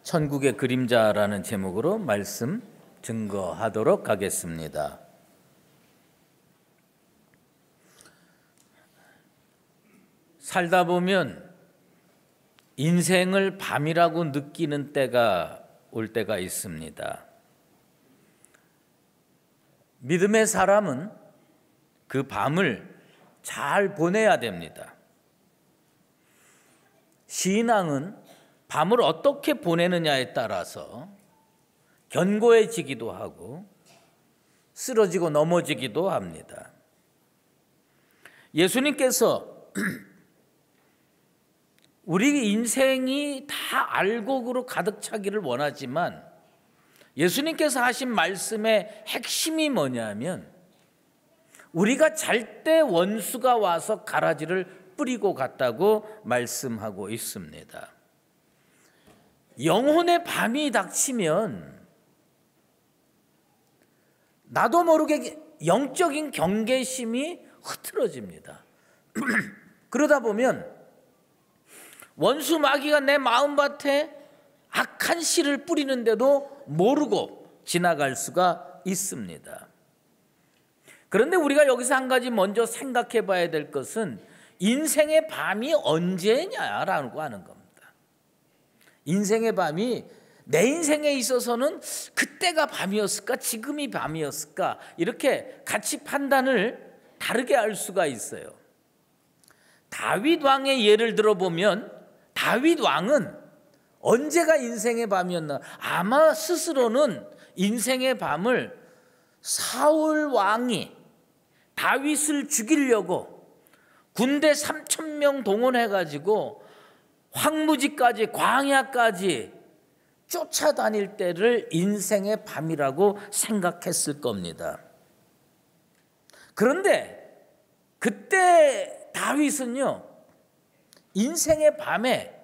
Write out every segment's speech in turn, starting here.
천국의 그림자라는 제목으로 말씀 증거하도록 하겠습니다. 살다 보면 인생을 밤이라고 느끼는 때가 올 때가 있습니다. 믿음의 사람은 그 밤을 잘 보내야 됩니다. 신앙은 밤을 어떻게 보내느냐에 따라서 견고해지기도 하고 쓰러지고 넘어지기도 합니다. 예수님께서 우리 인생이 다 알곡으로 가득 차기를 원하지만 예수님께서 하신 말씀의 핵심이 뭐냐면 우리가 잘 때 원수가 와서 가라지를 뿌리고 갔다고 말씀하고 있습니다. 영혼의 밤이 닥치면 나도 모르게 영적인 경계심이 흐트러집니다. 그러다 보면 원수 마귀가 내 마음밭에 악한 씨를 뿌리는데도 모르고 지나갈 수가 있습니다. 그런데 우리가 여기서 한 가지 먼저 생각해 봐야 될 것은 인생의 밤이 언제냐라고 하는 겁니다. 인생의 밤이 내 인생에 있어서는 그때가 밤이었을까 지금이 밤이었을까 이렇게 같이 판단을 다르게 할 수가 있어요. 다윗 왕의 예를 들어보면 다윗 왕은 언제가 인생의 밤이었나? 아마 스스로는 인생의 밤을 사울 왕이 다윗을 죽이려고 군대 3,000명 동원해가지고 황무지까지 광야까지 쫓아다닐 때를 인생의 밤이라고 생각했을 겁니다. 그런데 그때 다윗은요 인생의 밤에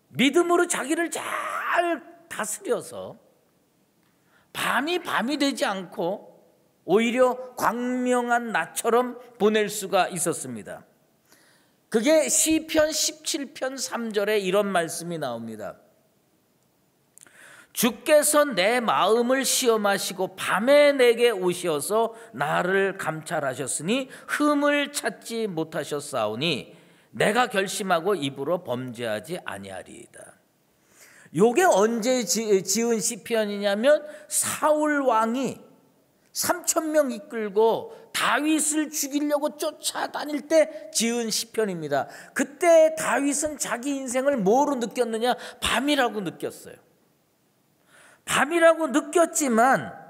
믿음으로 자기를 잘 다스려서 밤이 되지 않고 오히려 광명한 낮처럼 보낼 수가 있었습니다. 그게 시편 17편 3절에 이런 말씀이 나옵니다. 주께서 내 마음을 시험하시고 밤에 내게 오셔서 나를 감찰하셨으니 흠을 찾지 못하셨사오니 내가 결심하고 입으로 범죄하지 아니하리이다. 요게 언제 지은 시편이냐면 사울 왕이 3,000명 이끌고 다윗을 죽이려고 쫓아다닐 때 지은 시편입니다. 그때 다윗은 자기 인생을 뭐로 느꼈느냐? 밤이라고 느꼈어요. 밤이라고 느꼈지만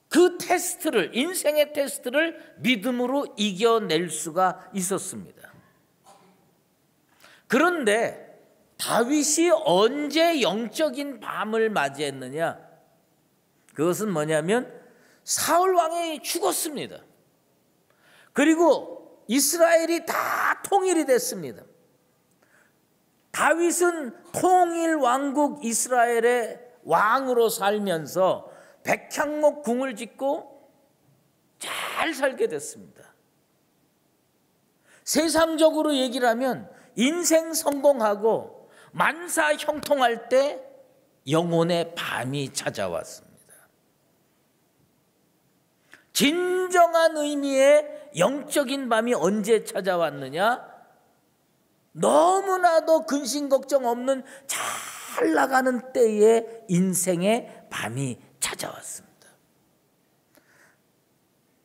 그 테스트를, 인생의 테스트를 믿음으로 이겨낼 수가 있었습니다. 그런데 다윗이 언제 영적인 밤을 맞이했느냐? 그것은 뭐냐면 사울 왕이 죽었습니다. 그리고 이스라엘이 다 통일이 됐습니다. 다윗은 통일 왕국 이스라엘의 왕으로 살면서 백향목 궁을 짓고 잘 살게 됐습니다. 세상적으로 얘기를 하면 인생 성공하고 만사 형통할 때 영혼의 밤이 찾아왔습니다. 진정한 의미의 영적인 밤이 언제 찾아왔느냐? 너무나도 근심 걱정 없는 잘 나가는 때에 인생의 밤이 찾아왔습니다.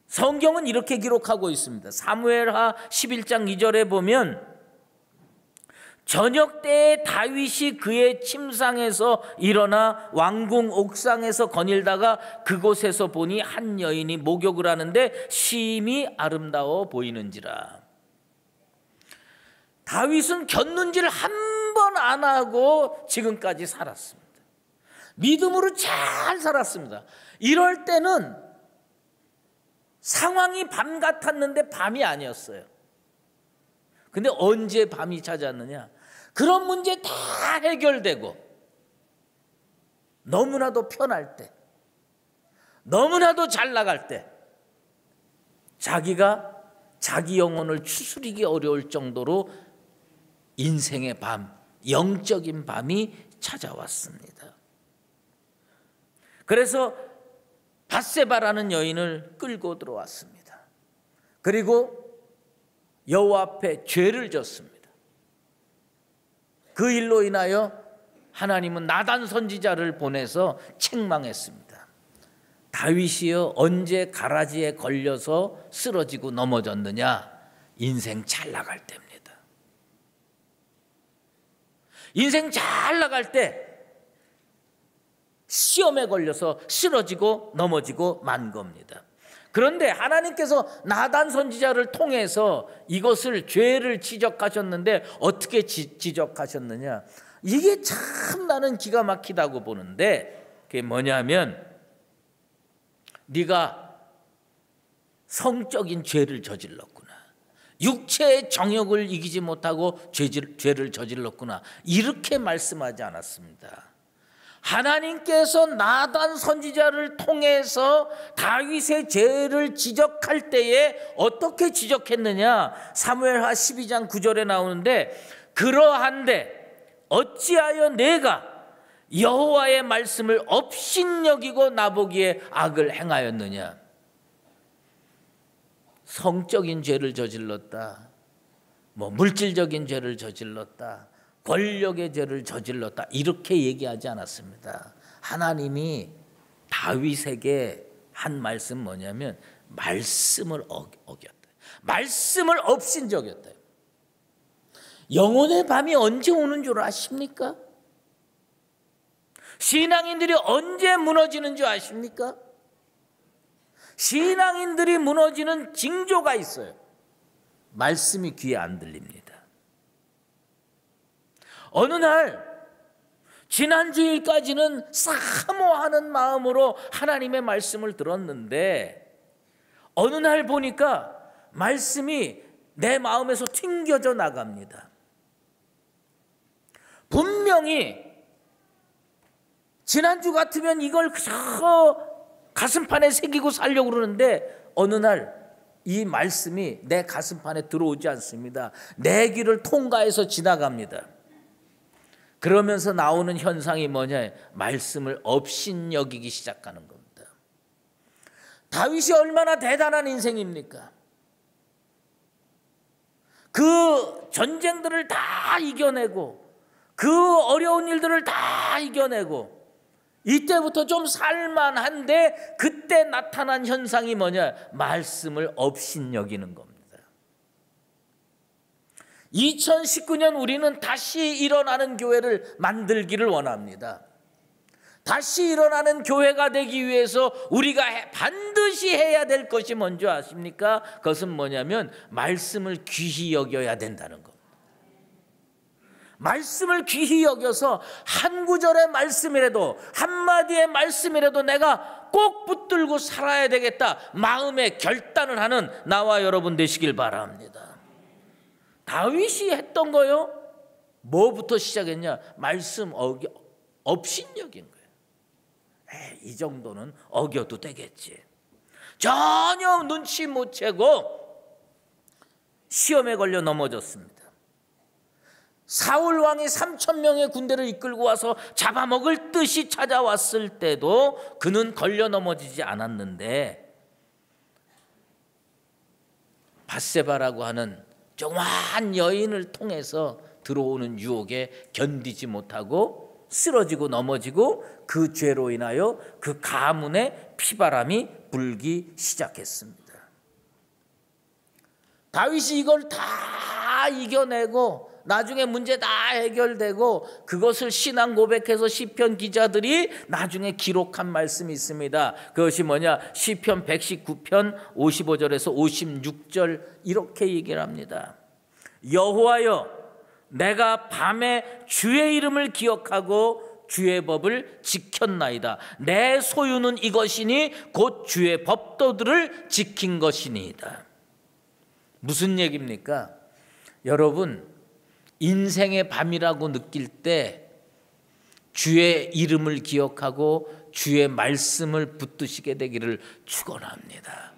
성경은 이렇게 기록하고 있습니다. 사무엘하 11장 2절에 보면 저녁 때에 다윗이 그의 침상에서 일어나 왕궁 옥상에서 거닐다가 그곳에서 보니 한 여인이 목욕을 하는데 심히 아름다워 보이는지라. 다윗은 곁눈질 한 번 안 하고 지금까지 살았습니다. 믿음으로 잘 살았습니다. 이럴 때는 상황이 밤 같았는데 밤이 아니었어요. 근데 언제 밤이 찾아왔느냐? 그런 문제 다 해결되고 너무나도 편할 때, 너무나도 잘 나갈 때 자기가 자기 영혼을 추스리기 어려울 정도로 인생의 밤, 영적인 밤이 찾아왔습니다. 그래서 밧세바라는 여인을 끌고 들어왔습니다. 그리고 여호와 앞에 죄를 졌습니다. 그 일로 인하여 하나님은 나단 선지자를 보내서 책망했습니다. 다윗이여 언제 가라지에 걸려서 쓰러지고 넘어졌느냐? 인생 잘 나갈 때입니다. 인생 잘 나갈 때 시험에 걸려서 쓰러지고 넘어지고 만 겁니다. 그런데 하나님께서 나단 선지자를 통해서 이것을 죄를 지적하셨는데 어떻게 지적하셨느냐? 이게 참 나는 기가 막히다고 보는데, 그게 뭐냐면 네가 성적인 죄를 저질렀구나, 육체의 정욕을 이기지 못하고 죄를 저질렀구나, 이렇게 말씀하지 않았습니다. 하나님께서 나단 선지자를 통해서 다윗의 죄를 지적할 때에 어떻게 지적했느냐? 사무엘하 12장 9절에 나오는데, 그러한데 어찌하여 내가 여호와의 말씀을 업신여기고 나보기에 악을 행하였느냐? 성적인 죄를 저질렀다, 물질적인 죄를 저질렀다, 권력의 죄를 저질렀다, 이렇게 얘기하지 않았습니다. 하나님이 다윗에게 한 말씀 뭐냐면 말씀을 어겼다, 말씀을 업신여겼다. 영혼의 밤이 언제 오는 줄 아십니까? 신앙인들이 언제 무너지는 줄 아십니까? 신앙인들이 무너지는 징조가 있어요. 말씀이 귀에 안 들립니다. 어느 날 지난주일까지는 사모하는 마음으로 하나님의 말씀을 들었는데 어느 날 보니까 말씀이 내 마음에서 튕겨져 나갑니다. 분명히 지난주 같으면 이걸 그저 가슴판에 새기고 살려고 그러는데 어느 날 이 말씀이 내 가슴판에 들어오지 않습니다. 내 귀를 통과해서 지나갑니다. 그러면서 나오는 현상이 뭐냐? 말씀을 업신여기기 시작하는 겁니다. 다윗이 얼마나 대단한 인생입니까? 그 전쟁들을 다 이겨내고 그 어려운 일들을 다 이겨내고 이때부터 좀 살만한데 그때 나타난 현상이 뭐냐? 말씀을 업신여기는 겁니다. 2019년 우리는 다시 일어나는 교회를 만들기를 원합니다. 다시 일어나는 교회가 되기 위해서 우리가 반드시 해야 될 것이 뭔지 아십니까? 그것은 뭐냐면 말씀을 귀히 여겨야 된다는 겁니다. 말씀을 귀히 여겨서 한 구절의 말씀이라도 한마디의 말씀이라도 내가 꼭 붙들고 살아야 되겠다 마음의 결단을 하는 나와 여러분 되시길 바랍니다. 다윗이 했던 거요? 뭐부터 시작했냐? 말씀 업신여긴 거예요. 이 정도는 어겨도 되겠지. 전혀 눈치 못 채고 시험에 걸려 넘어졌습니다. 사울 왕이 3,000명의 군대를 이끌고 와서 잡아먹을 듯이 찾아왔을 때도 그는 걸려 넘어지지 않았는데 밧세바라고 하는 정화한 여인을 통해서 들어오는 유혹에 견디지 못하고 쓰러지고 넘어지고 그 죄로 인하여 그 가문에 피바람이 불기 시작했습니다. 다윗이 이걸 다 이겨내고 나중에 문제 다 해결되고 그것을 신앙 고백해서 시편 기자들이 나중에 기록한 말씀이 있습니다. 그것이 뭐냐? 시편 119편 55절에서 56절 이렇게 얘기를 합니다. 여호와여, 내가 밤에 주의 이름을 기억하고 주의 법을 지켰나이다. 내 소유는 이것이니 곧 주의 법도들을 지킨 것이니이다. 무슨 얘기입니까? 여러분, 인생의 밤이라고 느낄 때 주의 이름을 기억하고 주의 말씀을 붙드시게 되기를 축원합니다.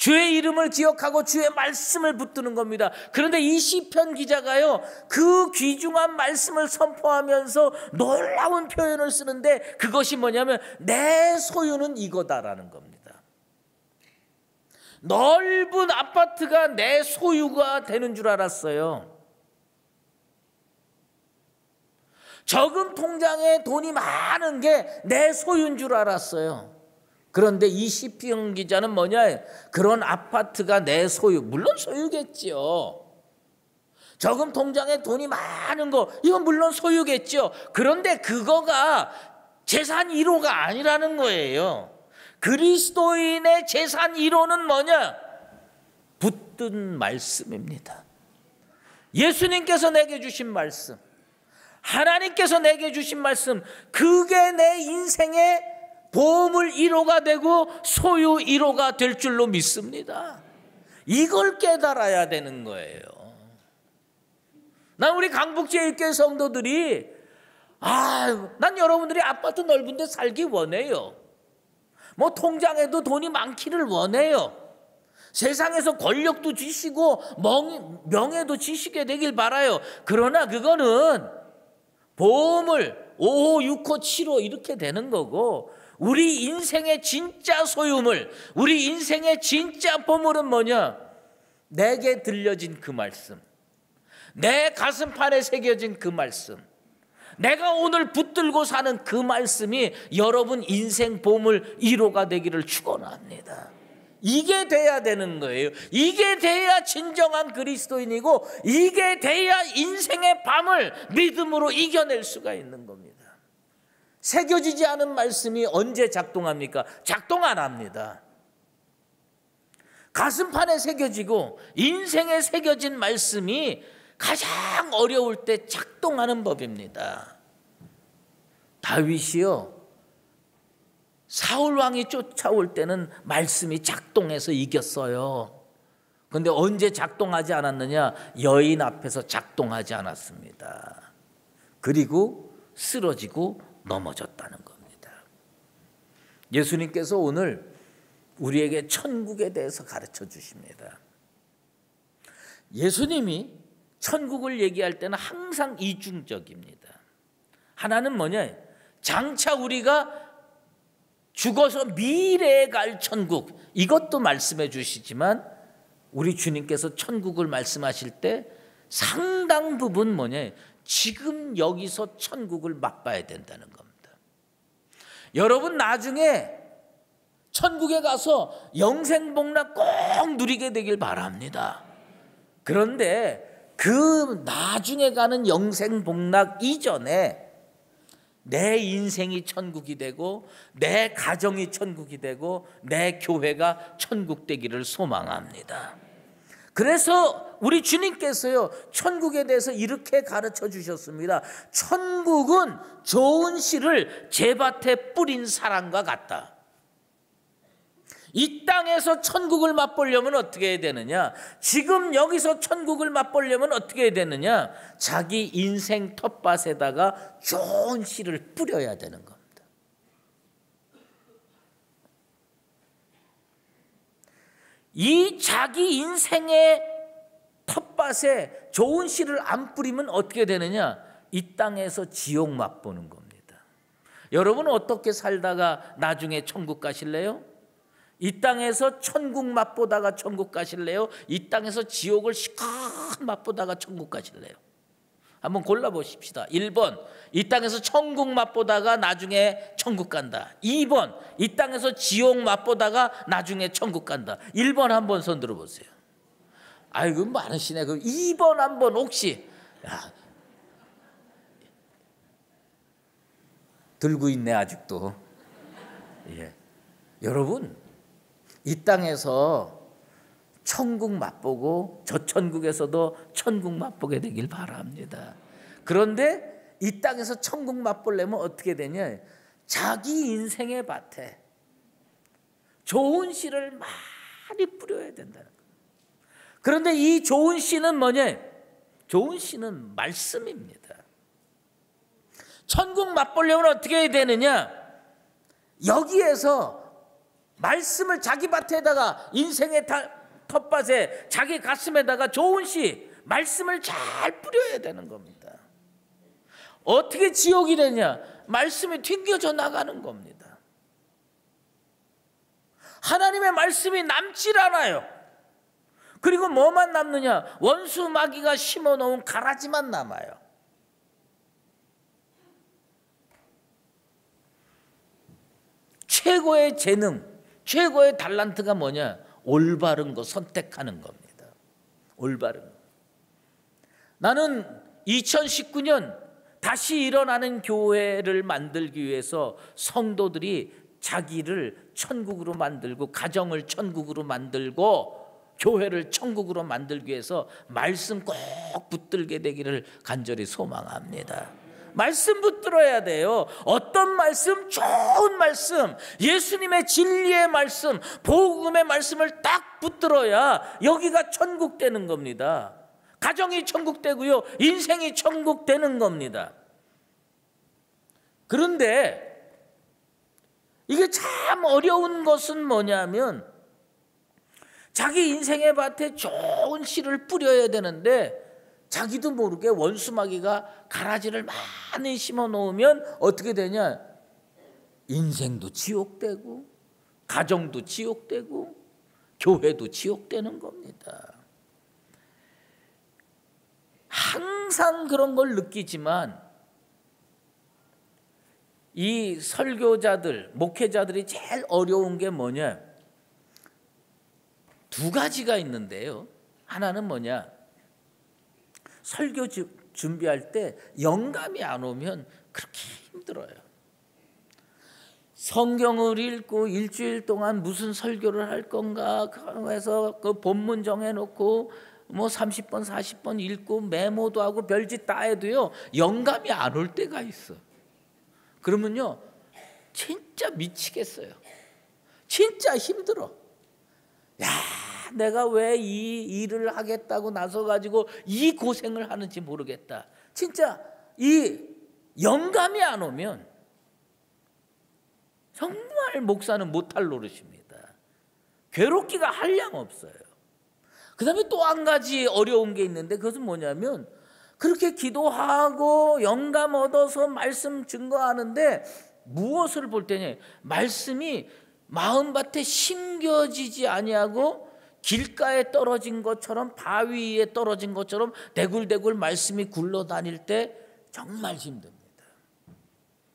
주의 이름을 기억하고 주의 말씀을 붙드는 겁니다. 그런데 이 시편 기자가요, 그 귀중한 말씀을 선포하면서 놀라운 표현을 쓰는데, 그것이 뭐냐면 내 소유는 이거다라는 겁니다. 넓은 아파트가 내 소유가 되는 줄 알았어요. 저금 통장에 돈이 많은 게 내 소유인 줄 알았어요. 그런데 이 시편 기자는 뭐냐? 그런 아파트가 내 소유, 물론 소유겠지요. 저금 통장에 돈이 많은 거, 이건 물론 소유겠죠. 그런데 그거가 재산 1호가 아니라는 거예요. 그리스도인의 재산 1호는 뭐냐? 붙든 말씀입니다. 예수님께서 내게 주신 말씀, 하나님께서 내게 주신 말씀, 그게 내 인생의 보물 1호가 되고 소유 1호가 될 줄로 믿습니다. 이걸 깨달아야 되는 거예요. 난 우리 강북제일교회 성도들이 난 여러분들이 아파트 넓은 데 살기 원해요. 뭐 통장에도 돈이 많기를 원해요. 세상에서 권력도 지시고 명예도 지시게 되길 바라요. 그러나 그거는 보물 5호, 6호, 7호 이렇게 되는 거고, 우리 인생의 진짜 소유물, 우리 인생의 진짜 보물은 뭐냐? 내게 들려진 그 말씀, 내 가슴판에 새겨진 그 말씀, 내가 오늘 붙들고 사는 그 말씀이 여러분 인생 보물 1호가 되기를 축원합니다. 이게 돼야 되는 거예요. 이게 돼야 진정한 그리스도인이고, 이게 돼야 인생의 밤을 믿음으로 이겨낼 수가 있는 겁니다. 새겨지지 않은 말씀이 언제 작동합니까? 작동 안 합니다. 가슴판에 새겨지고 인생에 새겨진 말씀이 가장 어려울 때 작동하는 법입니다. 다윗이요, 사울 왕이 쫓아올 때는 말씀이 작동해서 이겼어요. 그런데 언제 작동하지 않았느냐? 여인 앞에서 작동하지 않았습니다. 그리고 쓰러지고 넘어졌다는 겁니다. 예수님께서 오늘 우리에게 천국에 대해서 가르쳐 주십니다. 예수님이 천국을 얘기할 때는 항상 이중적입니다. 하나는 뭐냐? 장차 우리가 죽어서 미래에 갈 천국, 이것도 말씀해 주시지만 우리 주님께서 천국을 말씀하실 때 상당 부분 뭐냐? 지금 여기서 천국을 맛봐야 된다는 겁니다. 여러분 나중에 천국에 가서 영생복락 꼭 누리게 되길 바랍니다. 그런데 그 나중에 가는 영생복락 이전에 내 인생이 천국이 되고 내 가정이 천국이 되고 내 교회가 천국 되기를 소망합니다. 그래서 우리 주님께서요, 천국에 대해서 이렇게 가르쳐 주셨습니다. 천국은 좋은 씨를 제밭에 뿌린 사람과 같다. 이 땅에서 천국을 맛보려면 어떻게 해야 되느냐? 지금 여기서 천국을 맛보려면 어떻게 해야 되느냐? 자기 인생 텃밭에다가 좋은 씨를 뿌려야 되는 겁니다. 이 자기 인생의 텃밭에 좋은 씨를 안 뿌리면 어떻게 되느냐? 이 땅에서 지옥 맛보는 겁니다. 여러분 어떻게 살다가 나중에 천국 가실래요? 이 땅에서 천국 맛보다가 천국 가실래요? 이 땅에서 지옥을 시컷 맛보다가 천국 가실래요? 한번 골라보십시다. 1번, 이 땅에서 천국 맛보다가 나중에 천국 간다. 2번, 이 땅에서 지옥 맛보다가 나중에 천국 간다. 1번 한번 손 들어보세요. 아이고 많으시네. 그럼 2번 한번 혹시 들고 있네 아직도. 예. 여러분 이 땅에서 천국 맛보고 저 천국에서도 천국 맛보게 되길 바랍니다. 그런데 이 땅에서 천국 맛보려면 어떻게 되냐? 자기 인생의 밭에 좋은 씨를 많이 뿌려야 된다는 거예요. 그런데 이 좋은 씨는 뭐냐? 좋은 씨는 말씀입니다. 천국 맛보려면 어떻게 해야 되느냐? 여기에서 말씀을 자기 밭에다가, 인생의 텃밭에, 자기 가슴에다가 좋은 씨, 말씀을 잘 뿌려야 되는 겁니다. 어떻게 지옥이 되냐? 말씀이 튕겨져 나가는 겁니다. 하나님의 말씀이 남질 않아요. 그리고 뭐만 남느냐? 원수 마귀가 심어놓은 가라지만 남아요. 최고의 재능, 최고의 달란트가 뭐냐? 올바른 거 선택하는 겁니다. 올바른 거. 나는 2019년 다시 일어나는 교회를 만들기 위해서 성도들이 자기를 천국으로 만들고, 가정을 천국으로 만들고, 교회를 천국으로 만들기 위해서 말씀 꼭 붙들게 되기를 간절히 소망합니다. 말씀 붙들어야 돼요. 어떤 말씀? 좋은 말씀, 예수님의 진리의 말씀, 복음의 말씀을 딱 붙들어야 여기가 천국 되는 겁니다. 가정이 천국 되고요, 인생이 천국 되는 겁니다. 그런데 이게 참 어려운 것은 뭐냐면, 자기 인생의 밭에 좋은 씨를 뿌려야 되는데 자기도 모르게 원수마귀가 가라지를 많이 심어 놓으면 어떻게 되냐? 인생도 지옥되고, 가정도 지옥되고, 교회도 지옥되는 겁니다. 항상 그런 걸 느끼지만 이 설교자들, 목회자들이 제일 어려운 게 뭐냐? 두 가지가 있는데요. 하나는 뭐냐? 설교 준비할 때 영감이 안 오면 그렇게 힘들어요. 성경을 읽고 일주일 동안 무슨 설교를 할 건가 해서 그 본문 정해놓고 뭐 30번 40번 읽고 메모도 하고 별짓 다 해도요, 영감이 안 올 때가 있어. 그러면요 진짜 미치겠어요. 진짜 힘들어. 야, 내가 왜 이 일을 하겠다고 나서가지고 이 고생을 하는지 모르겠다. 진짜 이 영감이 안 오면 정말 목사는 못할 노릇입니다. 괴롭기가 한량 없어요. 그 다음에 또 한 가지 어려운 게 있는데, 그것은 뭐냐면, 그렇게 기도하고 영감 얻어서 말씀 증거하는데 무엇을 볼 때냐? 말씀이 마음밭에 심겨지지 아니하고 길가에 떨어진 것처럼, 바위 위에 떨어진 것처럼 대굴대굴 말씀이 굴러다닐 때 정말 힘듭니다.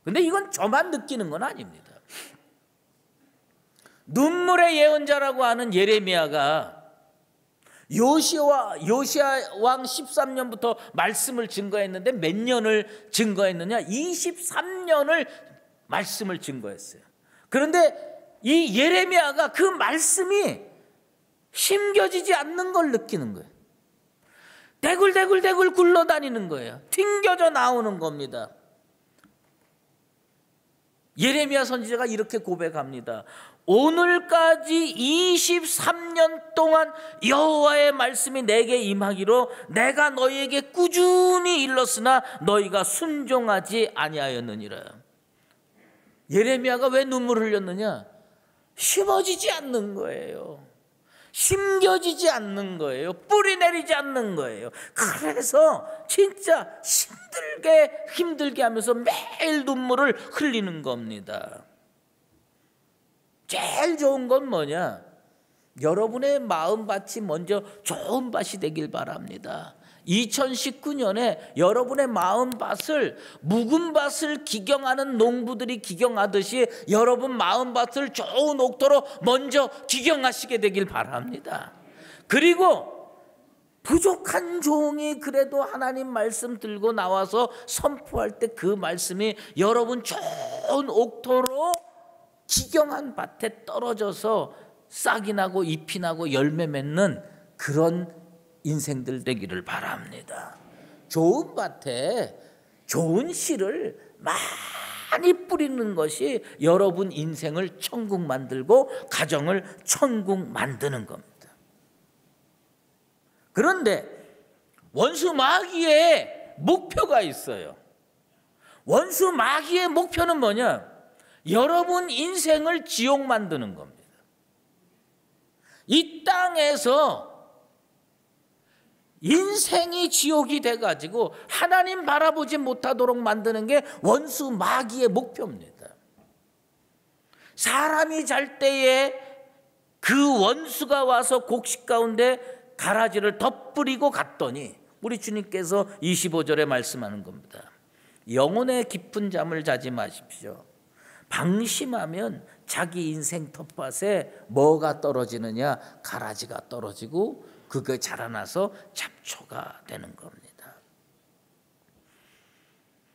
근데 이건 저만 느끼는 건 아닙니다. 눈물의 예언자라고 하는 예레미야가 요시야 왕 13년부터 말씀을 증거했는데 몇 년을 증거했느냐? 23년을 말씀을 증거했어요. 그런데 이 예레미야가 그 말씀이 심겨지지 않는 걸 느끼는 거예요. 대굴대굴 굴러다니는 거예요. 튕겨져 나오는 겁니다. 예레미야 선지자가 이렇게 고백합니다. 오늘까지 23년 동안 여호와의 말씀이 내게 임하기로 내가 너희에게 꾸준히 일렀으나 너희가 순종하지 아니하였느니라. 예레미야가 왜 눈물을 흘렸느냐? 심어지지 않는 거예요. 심겨지지 않는 거예요. 뿌리 내리지 않는 거예요. 그래서 진짜 힘들게 하면서 매일 눈물을 흘리는 겁니다. 제일 좋은 건 뭐냐? 여러분의 마음밭이 먼저 좋은 밭이 되길 바랍니다. 2019년에 여러분의 마음밭을, 묵은 밭을 기경하는 농부들이 기경하듯이 여러분 마음밭을 좋은 옥토로 먼저 기경하시게 되길 바랍니다. 그리고 부족한 종이 그래도 하나님 말씀 들고 나와서 선포할 때 그 말씀이 여러분 좋은 옥토로 기경한 밭에 떨어져서 싹이 나고 잎이 나고 열매 맺는 그런 인생들 되기를 바랍니다. 좋은 밭에 좋은 씨를 많이 뿌리는 것이 여러분 인생을 천국 만들고 가정을 천국 만드는 겁니다. 그런데 원수 마귀의 목표가 있어요. 원수 마귀의 목표는 뭐냐? 여러분 인생을 지옥 만드는 겁니다. 이 땅에서 인생이 지옥이 돼가지고 하나님 바라보지 못하도록 만드는 게 원수 마귀의 목표입니다. 사람이 잘 때에 그 원수가 와서 곡식 가운데 가라지를 덧뿌리고 갔더니 우리 주님께서 25절에 말씀하는 겁니다. 영혼의 깊은 잠을 자지 마십시오. 방심하면 자기 인생 텃밭에 뭐가 떨어지느냐? 가라지가 떨어지고 그게 자라나서 잡초가 되는 겁니다.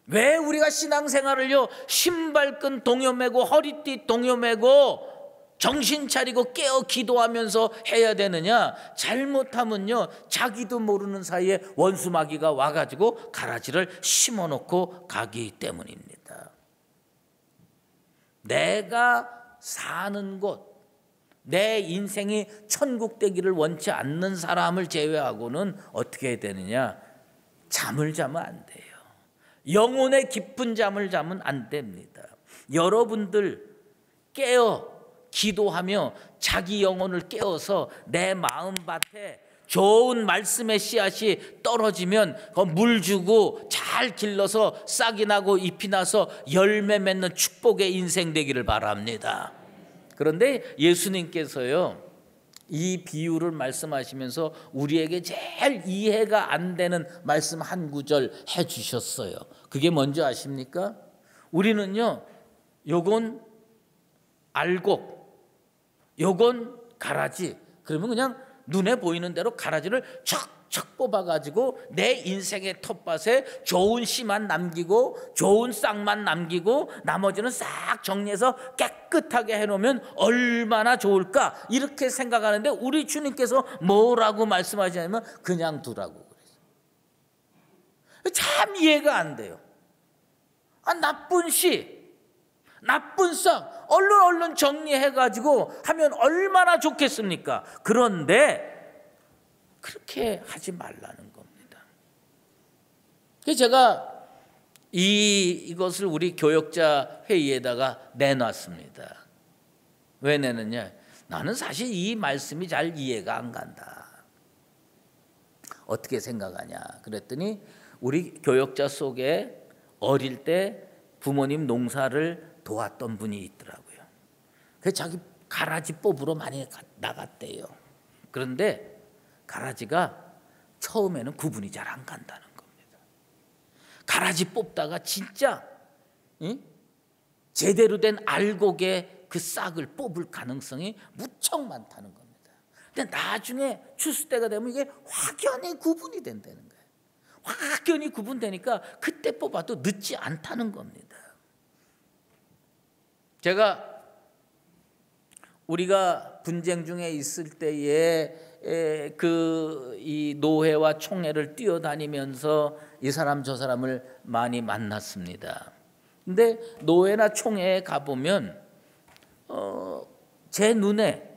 왜 우리가 신앙생활을요 신발끈 동여매고 허리띠 동여매고 정신 차리고 깨어 기도하면서 해야 되느냐? 잘못하면요 자기도 모르는 사이에 원수 마귀가 와가지고 가라지를 심어놓고 가기 때문입니다. 내가 사는 곳, 내 인생이 천국 되기를 원치 않는 사람을 제외하고는 어떻게 해야 되느냐? 잠을 자면 안 돼요. 영혼의 깊은 잠을 자면 안 됩니다. 여러분들 깨어 기도하며 자기 영혼을 깨워서 내 마음밭에 좋은 말씀의 씨앗이 떨어지면 물 주고 잘 길러서 싹이 나고 잎이 나서 열매 맺는 축복의 인생 되기를 바랍니다. 그런데 예수님께서요 이 비유를 말씀하시면서 우리에게 제일 이해가 안 되는 말씀 한 구절 해주셨어요. 그게 뭔지 아십니까? 우리는요 요건 알곡, 요건 가라지. 그러면 그냥 눈에 보이는 대로 가라지를 척척 뽑아가지고 내 인생의 텃밭에 좋은 씨만 남기고 좋은 싹만 남기고 나머지는 싹 정리해서 깨끗하게 해놓으면 얼마나 좋을까 이렇게 생각하는데 우리 주님께서 뭐라고 말씀하시냐면 그냥 두라고 그래요. 참 이해가 안 돼요. 나쁜 씨, 나쁜 싹 얼른 정리해가지고 하면 얼마나 좋겠습니까? 그런데 그렇게 하지 말라는 겁니다. 그래서 제가 이것을 우리 교역자 회의에다가 내놨습니다. 왜 내느냐? 나는 사실 이 말씀이 잘 이해가 안 간다. 어떻게 생각하냐? 그랬더니 우리 교역자 속에 어릴 때 부모님 농사를 도왔던 분이 있더라고요. 그래서 자기 가라지 뽑으러 많이 나갔대요. 그런데 가라지가 처음에는 구분이 잘 안 간다는 겁니다. 가라지 뽑다가 진짜 제대로 된 알곡의 그 싹을 뽑을 가능성이 무척 많다는 겁니다. 근데 나중에 추수 때가 되면 이게 확연히 구분이 된다는 거예요. 확연히 구분되니까 그때 뽑아도 늦지 않다는 겁니다. 제가 우리가 분쟁 중에 있을 때에 이 노회와 총회를 뛰어다니면서 이 사람 저 사람을 많이 만났습니다. 근데 노회나 총회에 가보면 제 눈에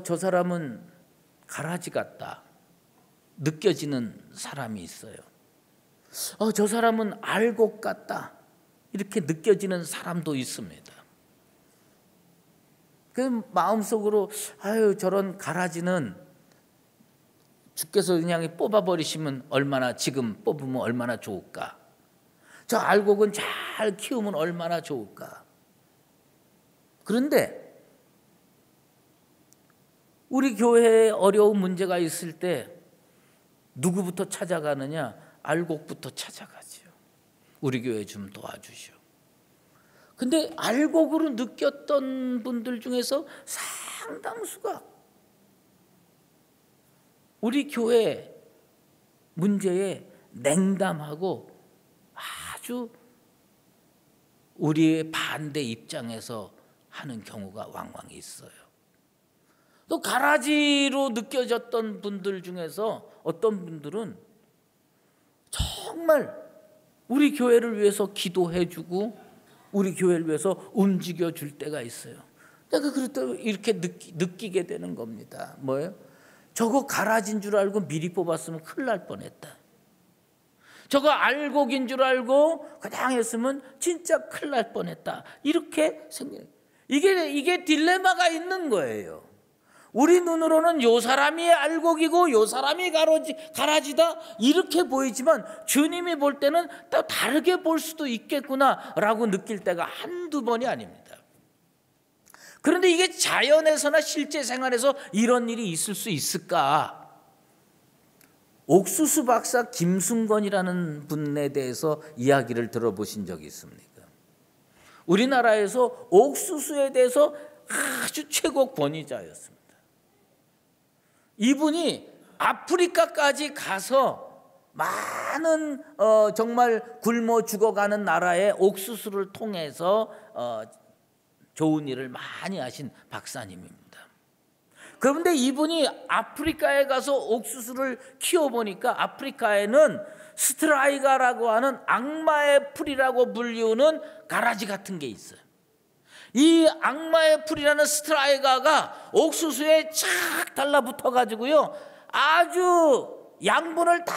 저 사람은 가라지 같다 느껴지는 사람이 있어요. 저 사람은 알곡 같다 이렇게 느껴지는 사람도 있습니다. 그 마음속으로 저런 가라지는 주께서 그냥 뽑아버리시면 얼마나 지금 뽑으면 얼마나 좋을까? 저 알곡은 잘 키우면 얼마나 좋을까? 그런데 우리 교회에 어려운 문제가 있을 때 누구부터 찾아가느냐? 알곡부터 찾아가지요. 우리 교회 좀 도와주시오. 근데 알곡으로 느꼈던 분들 중에서 상당수가 우리 교회 문제에 냉담하고 아주 우리의 반대 입장에서 하는 경우가 왕왕 있어요. 또 가라지로 느껴졌던 분들 중에서 어떤 분들은 정말 우리 교회를 위해서 기도해주고 우리 교회를 위해서 움직여 줄 때가 있어요. 내가 그럴 때 이렇게 느끼게 되는 겁니다. 뭐예요? 저거 가라지인 줄 알고 미리 뽑았으면 큰일 날 뻔했다. 저거 알곡인 줄 알고 그냥 했으면 진짜 큰일 날 뻔했다. 이렇게 생겨요. 이게 딜레마가 있는 거예요. 우리 눈으로는 요 사람이 알곡이고 요 사람이 가라지다 이렇게 보이지만 주님이 볼 때는 또 다르게 볼 수도 있겠구나라고 느낄 때가 한두 번이 아닙니다. 그런데 이게 자연에서나 실제 생활에서 이런 일이 있을 수 있을까? 옥수수 박사 김순건이라는 분에 대해서 이야기를 들어보신 적이 있습니까? 우리나라에서 옥수수에 대해서 아주 최고 권위자였습니다. 이분이 아프리카까지 가서 많은 정말 굶어 죽어가는 나라의 옥수수를 통해서 좋은 일을 많이 하신 박사님입니다. 그런데 이분이 아프리카에 가서 옥수수를 키워보니까 아프리카에는 스트라이가라고 하는 악마의 풀이라고 불리우는 가라지 같은 게 있어요. 이 악마의 풀이라는 스트라이가가 옥수수에 착 달라붙어 가지고요, 아주 양분을 다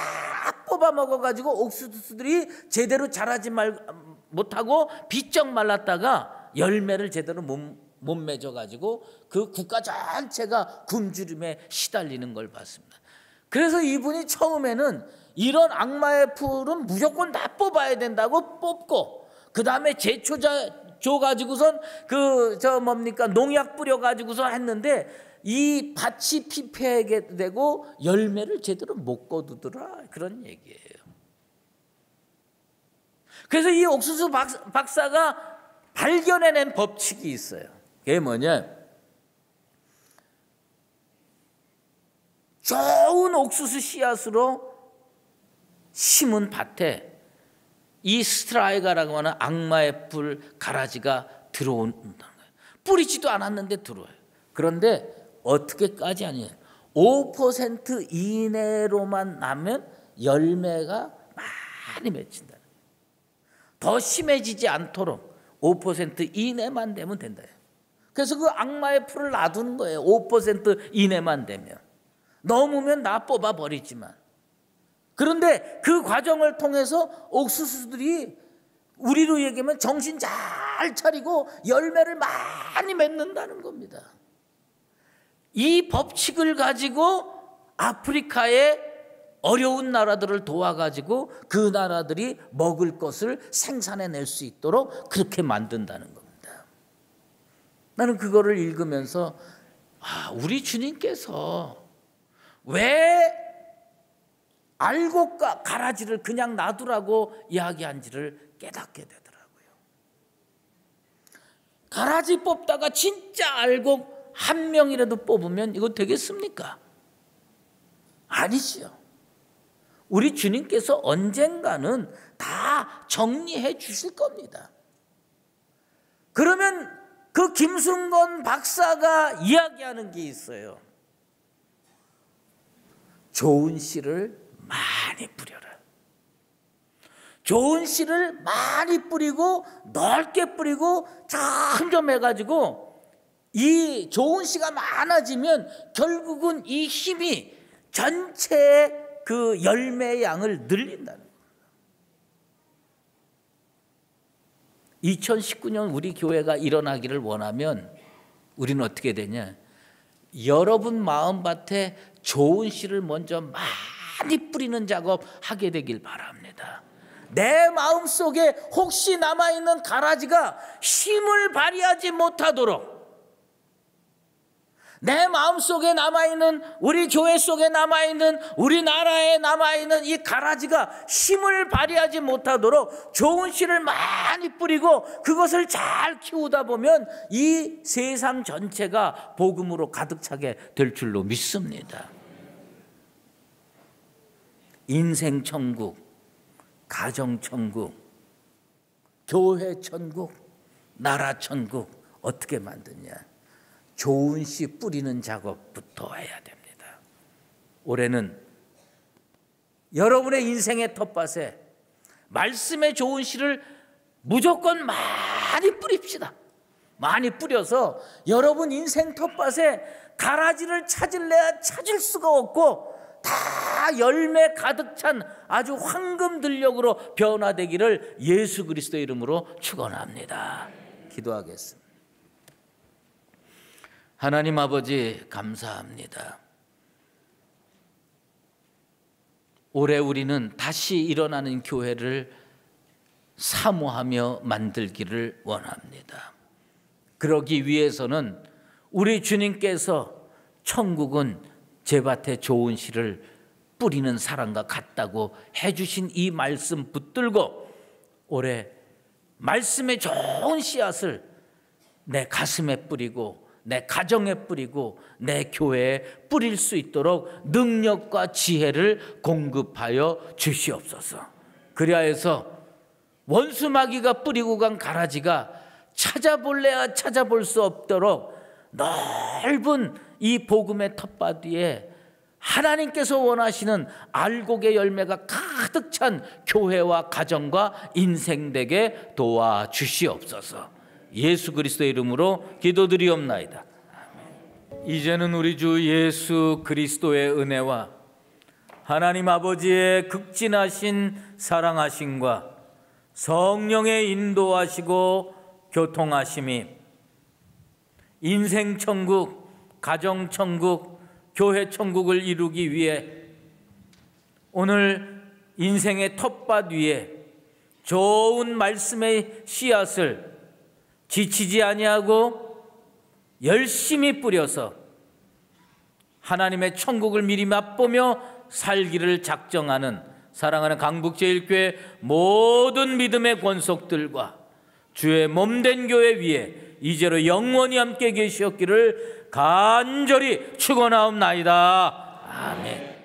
뽑아 먹어 가지고 옥수수들이 제대로 자라지 못하고 비쩍 말랐다가 열매를 제대로 못 맺어 가지고 그 국가 전체가 굶주림에 시달리는 걸 봤습니다. 그래서 이분이 처음에는 이런 악마의 풀은 무조건 다 뽑아야 된다고 뽑고, 그 다음에 제초자 줘 가지고선 농약 뿌려 가지고서 했는데 이 밭이 피폐하게 되고 열매를 제대로 못 거두더라, 그런 얘기예요. 그래서 이 옥수수 박사가 발견해낸 법칙이 있어요. 그게 뭐냐? 좋은 옥수수 씨앗으로 심은 밭에 이 스트라이가라고 하는 악마의 풀 가라지가 들어온다는 거예요. 뿌리지도 않았는데 들어와요. 그런데 어떻게까지 아니에요. 5% 이내로만 나면 열매가 많이 맺힌다. 더 심해지지 않도록 5% 이내만 되면 된다. 그래서 그 악마의 풀을 놔두는 거예요. 5% 이내만 되면. 넘으면 다 뽑아버리지만. 그런데 그 과정을 통해서 옥수수들이 우리로 얘기하면 정신 잘 차리고 열매를 많이 맺는다는 겁니다. 이 법칙을 가지고 아프리카의 어려운 나라들을 도와가지고 그 나라들이 먹을 것을 생산해낼 수 있도록 그렇게 만든다는 겁니다. 나는 그거를 읽으면서 우리 주님께서 왜 알곡과 가라지를 그냥 놔두라고 이야기한지를 깨닫게 되더라고요. 가라지 뽑다가 진짜 알곡 한 명이라도 뽑으면 이거 되겠습니까? 아니지요. 우리 주님께서 언젠가는 다 정리해 주실 겁니다. 그러면 그 김순건 박사가 이야기하는 게 있어요. 좋은 씨를 많이 뿌려라. 좋은 씨를 많이 뿌리고 넓게 뿌리고 점점 해가지고 이 좋은 씨가 많아지면 결국은 이 힘이 전체의 그 열매의 양을 늘린다는 거예요. 2019년 우리 교회가 일어나기를 원하면 우리는 어떻게 되냐? 여러분 마음밭에 좋은 씨를 먼저 많이 뿌리는 작업 하게 되길 바랍니다. 내 마음속에 혹시 남아있는 가라지가 힘을 발휘하지 못하도록, 내 마음속에 남아있는, 우리 교회 속에 남아있는, 우리나라에 남아있는 이 가라지가 힘을 발휘하지 못하도록 좋은 씨를 많이 뿌리고 그것을 잘 키우다 보면 이 세상 전체가 복음으로 가득 차게 될 줄로 믿습니다. 인생 천국, 가정 천국, 교회 천국, 나라 천국 어떻게 만드냐? 좋은 씨 뿌리는 작업부터 해야 됩니다. 올해는 여러분의 인생의 텃밭에 말씀의 좋은 씨를 무조건 많이 뿌립시다. 많이 뿌려서 여러분 인생 텃밭에 가라지를 찾을래야 찾을 수가 없고 다 열매 가득 찬 아주 황금 들녘으로 변화되기를 예수 그리스도의 이름으로 축원합니다. 기도하겠습니다. 하나님 아버지 감사합니다. 올해 우리는 다시 일어나는 교회를 사모하며 만들기를 원합니다. 그러기 위해서는 우리 주님께서 천국은 제밭에 좋은 씨를 뿌리는 사람과 같다고 해주신 이 말씀 붙들고 올해 말씀의 좋은 씨앗을 내 가슴에 뿌리고 내 가정에 뿌리고 내 교회에 뿌릴 수 있도록 능력과 지혜를 공급하여 주시옵소서. 그리하여서 원수 마귀가 뿌리고 간 가라지가 찾아볼래야 찾아볼 수 없도록 넓은 이 복음의 텃밭 위에 하나님께서 원하시는 알곡의 열매가 가득 찬 교회와 가정과 인생 되게 도와주시옵소서. 예수 그리스도의 이름으로 기도드리옵나이다. 아멘. 이제는 우리 주 예수 그리스도의 은혜와 하나님 아버지의 극진하신 사랑하심과 성령의 인도하시고 교통하심이 인생 천국, 가정 천국, 교회 천국을 이루기 위해 오늘 인생의 텃밭 위에 좋은 말씀의 씨앗을 지치지 아니하고 열심히 뿌려서 하나님의 천국을 미리 맛보며 살기를 작정하는 사랑하는 강북제일교회 모든 믿음의 권속들과 주의 몸된 교회 위에 이제로 영원히 함께 계시었기를 간절히 축원하옵나이다. 아멘.